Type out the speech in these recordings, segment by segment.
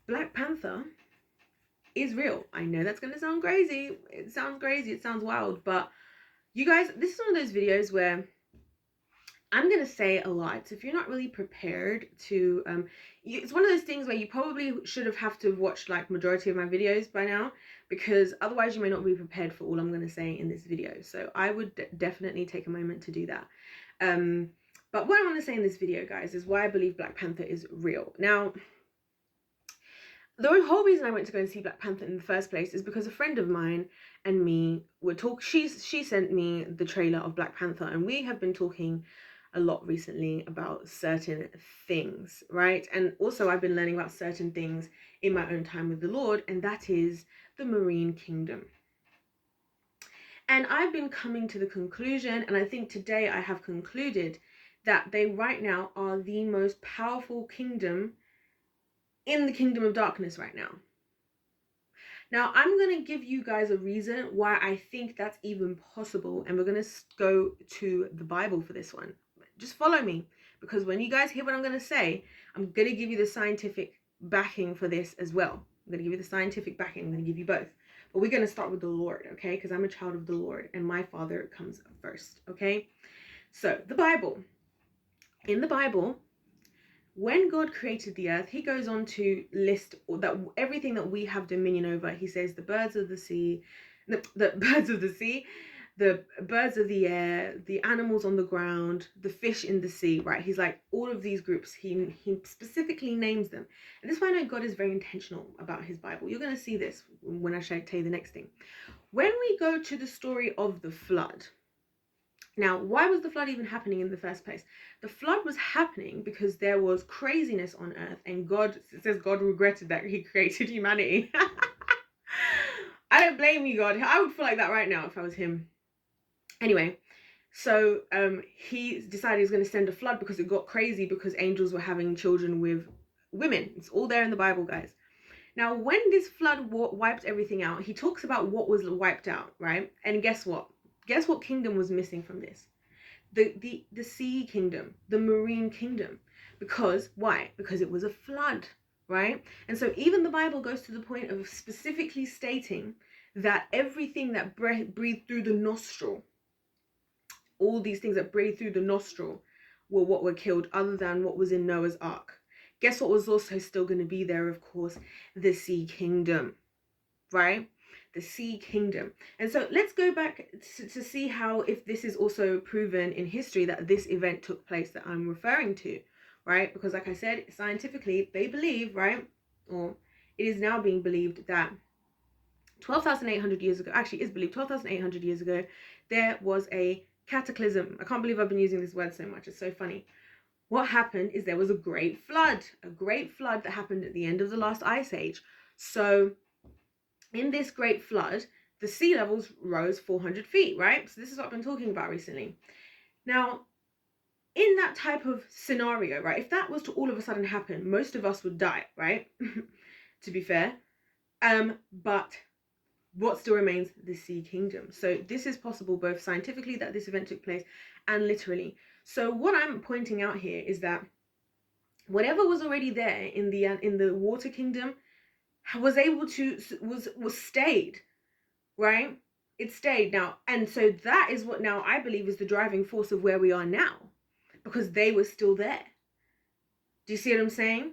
Black Panther is real. I know that's going to sound crazy. It sounds crazy. It sounds wild. But you guys, this is one of those videos where I'm going to say a lot. So if you're not really prepared to, it's one of those things where you probably should have to watch like majority of my videos by now, because otherwise you may not be prepared for all I'm going to say in this video. So I would definitely take a moment to do that. But what I want to say in this video, guys, is why I believe Black Panther is real. Now, the whole reason I went to go and see Black Panther in the first place is because a friend of mine and me would talk. She sent me the trailer of Black Panther, and we have been talking a lot recently about certain things, right? And also I've been learning about certain things in my own time with the Lord, and that is the Marine Kingdom. And I've been coming to the conclusion, and I think today I have concluded, that they right now are the most powerful kingdom in the kingdom of darkness right now. Now, I'm going to give you guys a reason why I think that's even possible, and we're going to go to the Bible for this one. Just follow me, because when you guys hear what I'm going to say, I'm going to give you the scientific backing for this as well. I'm going to give you the scientific backing. I'm going to give you both. But we're going to start with the Lord, okay? Because I'm a child of the Lord, and my Father comes first, okay? So, the Bible. In the Bible, when God created the earth, he goes on to list that everything that we have dominion over. He says the birds of the sea, the birds of the sea, the birds of the air, the animals on the ground, the fish in the sea, right? He's like, all of these groups, he specifically names them. And this is why I know God is very intentional about his Bible. You're going to see this when I tell you the next thing. When we go to the story of the flood, now, why was the flood even happening in the first place? The flood was happening because there was craziness on earth, and God, it says God regretted that he created humanity. I don't blame you, God. I would feel like that right now if I was him. Anyway, so he decided he was going to send a flood because it got crazy, because angels were having children with women. It's all there in the Bible, guys. Now, when this flood wiped everything out, he talks about what was wiped out, right? And guess what? Guess what kingdom was missing from this? The sea kingdom, the marine kingdom. Because, why? Because it was a flood, right? And so even the Bible goes to the point of specifically stating that everything that breathed through the nostril, all these things that breathed through the nostril, were what were killed, other than what was in Noah's Ark. Guess what was also still going to be there, of course? The sea kingdom, right? The sea kingdom. And so let's go back to see how, if this is also proven in history that this event took place that I'm referring to, right? Because like I said, scientifically, they believe, right? Or it is now being believed that 12,800 years ago, actually is believed 12,800 years ago, there was a cataclysm. I can't believe I've been using this word so much. It's so funny. What happened is there was a great flood that happened at the end of the last ice age. So in this great flood, the sea levels rose 400 feet, right? So this is what I've been talking about recently. Now, in that type of scenario, right, if that was to all of a sudden happen, most of us would die, right? To be fair. But what still remains? The sea kingdom. So this is possible both scientifically, that this event took place, and literally. So what I'm pointing out here is that whatever was already there in the water kingdom was able to was stayed, right? It stayed now. And so that is what now I believe is the driving force of where we are now, because they were still there. Do you see what I'm saying?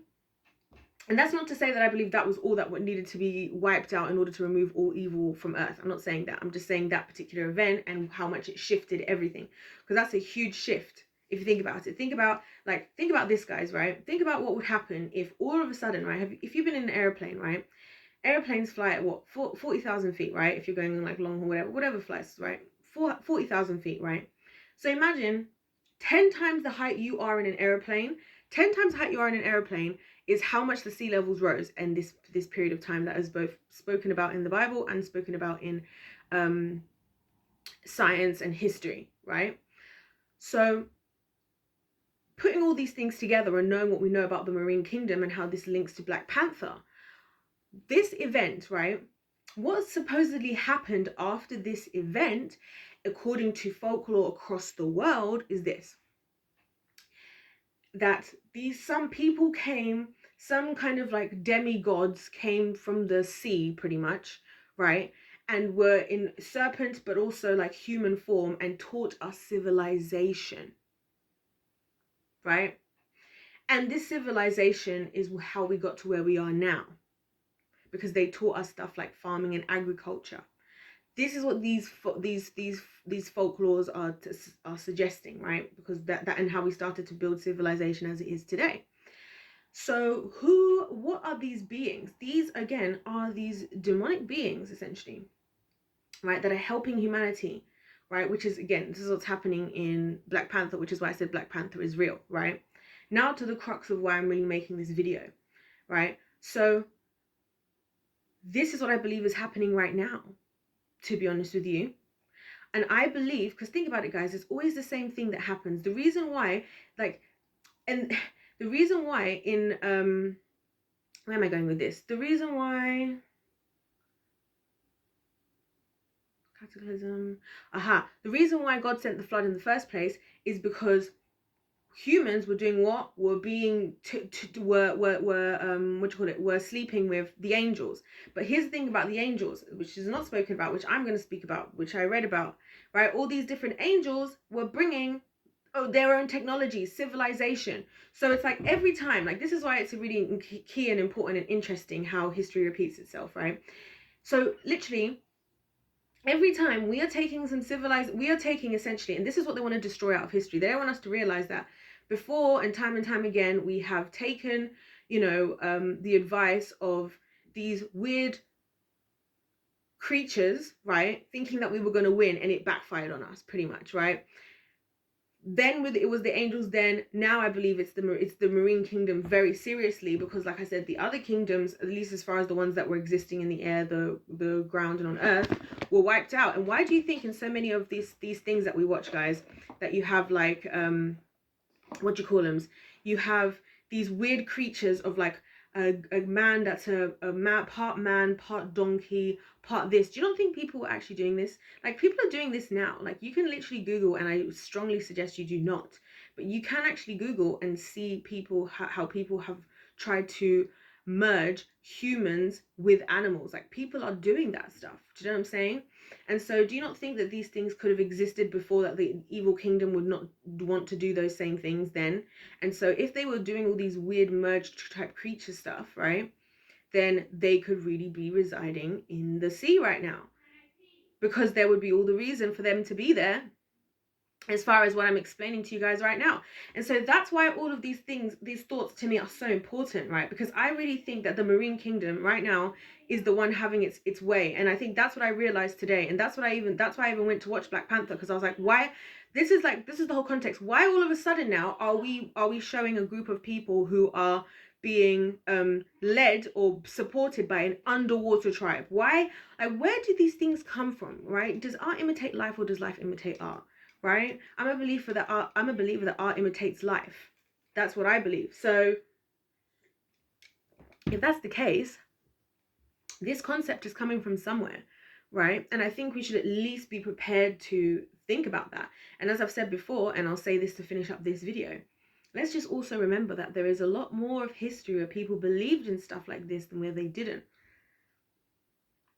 And that's not to say that I believe that was all that needed to be wiped out in order to remove all evil from earth. I'm not saying that. I'm just saying that particular event and how much it shifted everything, because that's a huge shift. If you think about it, think about this, guys, right? Think about what would happen if all of a sudden, right? If you've been in an airplane, right? Airplanes fly at what? 40,000 feet, right? If you're going on like long haul, whatever flights, right? 40,000 feet, right? So imagine 10 times the height you are in an airplane. 10 times the height you are in an airplane is how much the sea levels rose in this period of time that is both spoken about in the Bible and spoken about in science and history, right? So putting all these things together and knowing what we know about the Marine Kingdom and how this links to Black Panther, this event, right, what supposedly happened after this event, according to folklore across the world, is this: that some people came some kind of like demigods came from the sea pretty much, right? And were in serpent but also like human form and taught us civilization, right? And this civilization is how we got to where we are now, because they taught us stuff like farming and agriculture. This is what these folklores are suggesting, right? Because that and how we started to build civilization as it is today. So what are these beings? These again are these demonic beings essentially, right, that are helping humanity, right? Which is, again, this is what's happening in Black Panther, which is why I said Black Panther is real, right? Now to the crux of why I'm really making this video, right? So this is what I believe is happening right now, to be honest with you. And I believe, because think about it, guys, it's always the same thing that happens. The reason why, like, and the reason why in, where am I going with this? The reason why, cataclysm, the reason why God sent the flood in the first place is because humans were doing what? Were being, were sleeping with the angels. But here's the thing about the angels, which is not spoken about, which I'm going to speak about, which I read about, right? All these different angels were bringing their own technology, civilization. So it's like every time, like this is why it's really key and important and interesting how history repeats itself, right? So literally, every time we are taking essentially, and this is what they want to destroy out of history. They don't want us to realize that before and time again, we have taken, the advice of these weird creatures, right? Thinking that we were going to win, and it backfired on us pretty much, right? Then it was the angels. Then now I believe it's the marine kingdom very seriously, because like I said, the other kingdoms, at least as far as the ones that were existing in the air, the ground and on earth, were wiped out. And why do you think in so many of these things that we watch, guys, that you have like what do you call them? You have these weird creatures of like a man that's a man, part donkey, part this. Do you not think people were actually doing this? Like, people are doing this now. Like, you can literally Google, and I strongly suggest you do not, but you can actually Google and see people, how people have tried to merge humans with animals. Like, people are doing that stuff. Do you know what I'm saying? And so do you not think that these things could have existed before, that the evil kingdom would not want to do those same things then? And so if they were doing all these weird merged type creature stuff, right, then they could really be residing in the sea right now, because there would be all the reason for them to be there, as far as what I'm explaining to you guys right now. And so that's why all of these things, these thoughts to me are so important, right? Because I really think that the marine kingdom right now is the one having its way. And I think that's what I realized today. And that's why I even went to watch Black Panther, because I was like, why? This is the whole context. Why all of a sudden now are we showing a group of people who are being led or supported by an underwater tribe? Why? Like, where do these things come from, right? Does art imitate life, or does life imitate art? Right? I'm a believer that art imitates life. That's what I believe. So if that's the case, this concept is coming from somewhere, right? And I think we should at least be prepared to think about that. And as I've said before, and I'll say this to finish up this video, let's just also remember that there is a lot more of history where people believed in stuff like this than where they didn't.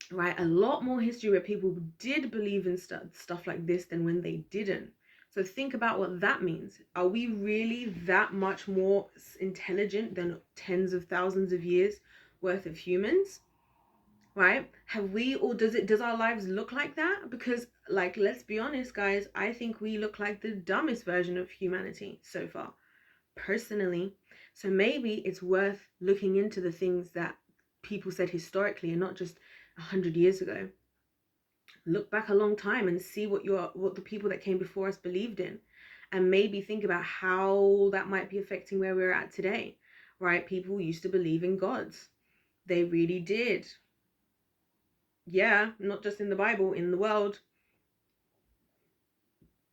Right? A lot more history where people did believe in stuff like this than when they didn't. So think about what that means. Are we really that much more intelligent than tens of thousands of years worth of humans? Right? Have we, or does our lives look like that? Because, like, let's be honest, guys, I think we look like the dumbest version of humanity so far, personally. So maybe it's worth looking into the things that people said historically, and not just 100 years ago. Look back a long time and see what the people that came before us believed in, and maybe think about how that might be affecting where we're at today, right? People used to believe in gods. They really did. Yeah, not just in the Bible, in the world.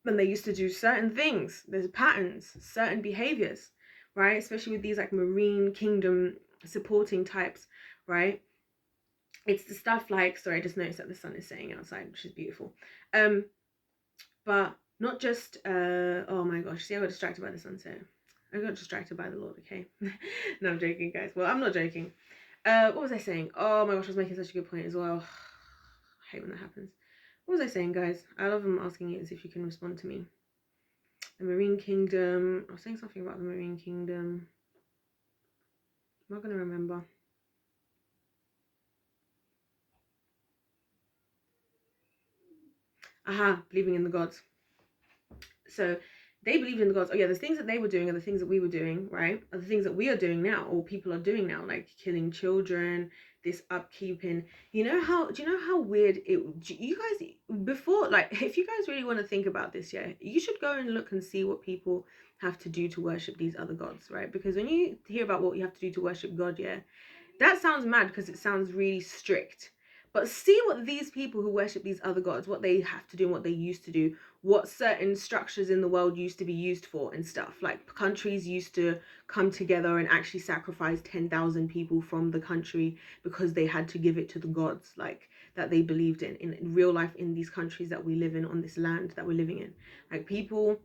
And they used to do certain things. There's patterns, certain behaviors, right? Especially with these like marine kingdom supporting types, right? It's the stuff like, sorry, I just noticed that the sun is setting outside, which is beautiful. But not just, oh my gosh, see, I got distracted by the sunset. I got distracted by the Lord, okay? No, I'm joking, guys. Well, I'm not joking. What was I saying? Oh my gosh, I was making such a good point as well. I hate when that happens. What was I saying, guys? I love them asking you as if you can respond to me. The Marine Kingdom. I was saying something about the Marine Kingdom. I'm not going to remember. Aha, believing in the gods. So they believed in the gods. Oh yeah, the things that they were doing are the things that we were doing, right? Are the things that we are doing now, or people are doing now, like killing children, this upkeeping. You know how? Do you know how weird it? You guys, before, like, if you guys really want to think about this, yeah, you should go and look and see what people have to do to worship these other gods, right? Because when you hear about what you have to do to worship God, yeah, that sounds mad because it sounds really strict. But see what these people who worship these other gods, what they have to do and what they used to do, what certain structures in the world used to be used for and stuff. Like countries used to come together and actually sacrifice 10,000 people from the country because they had to give it to the gods, like that they believed in real life in these countries that we live in, on this land that we're living in. Like people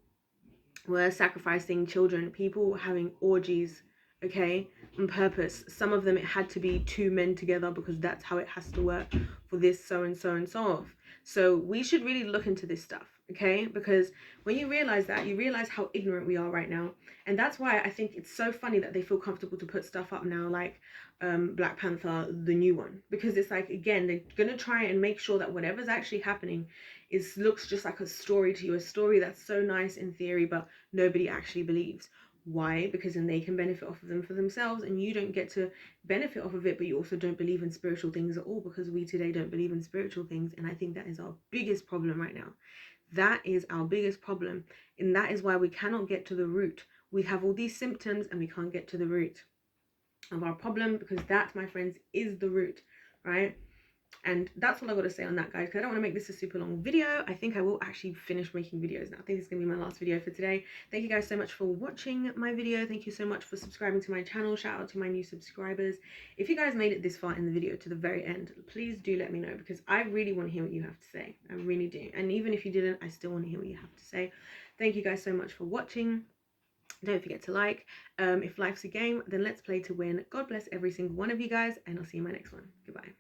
were sacrificing children, people were having orgies, okay, on purpose. Some of them it had to be two men together because that's how it has to work for this so and so and so off. So we should really look into this stuff, okay? Because when you realize that, you realize how ignorant we are right now. And that's why I think it's so funny that they feel comfortable to put stuff up now like Black Panther, the new one. Because it's like, again, they're going to try and make sure that whatever's actually happening looks just like a story to you, a story that's so nice in theory, but nobody actually believes. Why? Because then they can benefit off of them for themselves, and you don't get to benefit off of it, but you also don't believe in spiritual things at all, because we today don't believe in spiritual things. And I think that is our biggest problem right now. That is our biggest problem, and that is why we cannot get to the root. We have all these symptoms and we can't get to the root of our problem, because that, my friends, is the root, right? And that's all I got to say on that, guys, because I don't want to make this a super long video. I think I will actually finish making videos now. I think this is going to be my last video for today. Thank you guys so much for watching my video. Thank you so much for subscribing to my channel. Shout out to my new subscribers. If you guys made it this far in the video to the very end, please do let me know, because I really want to hear what you have to say. I really do. And even if you didn't, I still want to hear what you have to say. Thank you guys so much for watching. Don't forget to like. If life's a game, then let's play to win. God bless every single one of you guys, and I'll see you in my next one. Goodbye.